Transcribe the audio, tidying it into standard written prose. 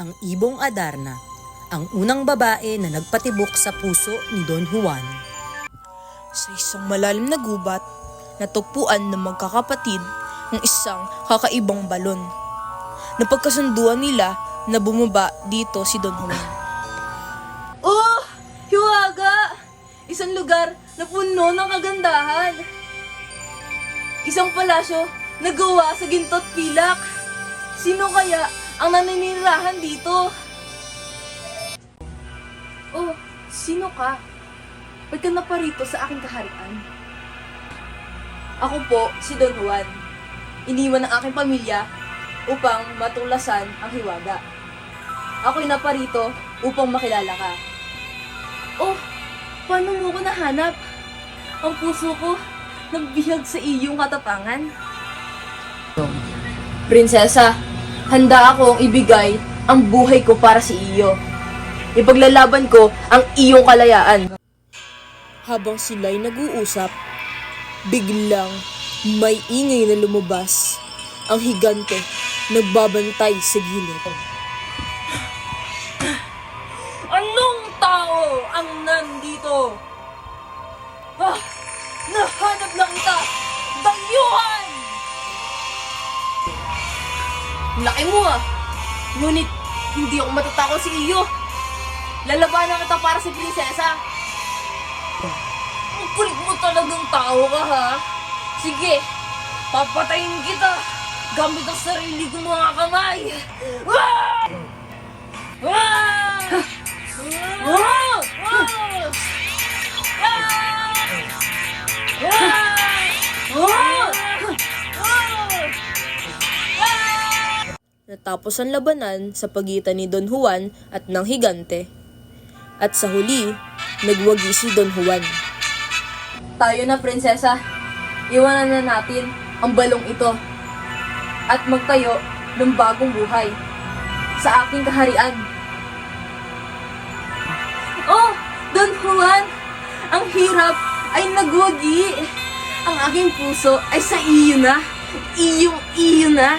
ang Ibong Adarna, ang unang babae na nagpatibok sa puso ni Don Juan. Sa isang malalim na gubat, natagpuan ng magkakapatid ng isang kakaibang balon. Napagkasunduan nila na bumaba dito si Don Juan. Oh! Hiwaga! Isang lugar na puno ng kagandahan. Isang palasyo na gawa sa ginto't pilak. Sino kaya ang naninirahan dito? Oh, sino ka? Ba't ka naparito sa aking kaharian? Ako po, si Don Juan. Iniwan ng aking pamilya upang matulasan ang hiwaga. Ako'y naparito upang makilala ka. Oh, paano mo ko nahanap? Ang puso ko nabihag sa iyong katapangan. Prinsesa, handa akong ibigay ang buhay ko para sa iyo. Ipaglalaban ko ang iyong kalayaan. Habang sila'y nag-uusap, biglang may ingay na lumabas. Ang higante nagbabantay sa gilid. Anong tao ang nandito? Ah! Nahanap lang kita! Dayuhan! Laki mo ah! Ngunit hindi ako matatakot sa iyo. Lalabanan kita para sa prinsesa. Ang kulit mo talagang tao ka ha? Sige, papatayin kita gamit ang sarili kong mga kamay. Ah! Ah! Ah! Natapos ang labanan sa pagitan ni Don Juan at ng higante. At sa huli, nagwagi si Don Juan. Tayo na, prinsesa. Iwanan na natin ang balong ito at magtayo ng bagong buhay sa aking kaharian. Oh, Don Juan! Ang hirap ay nagwagi. Ang aking puso ay sa iyo na. Iyo na.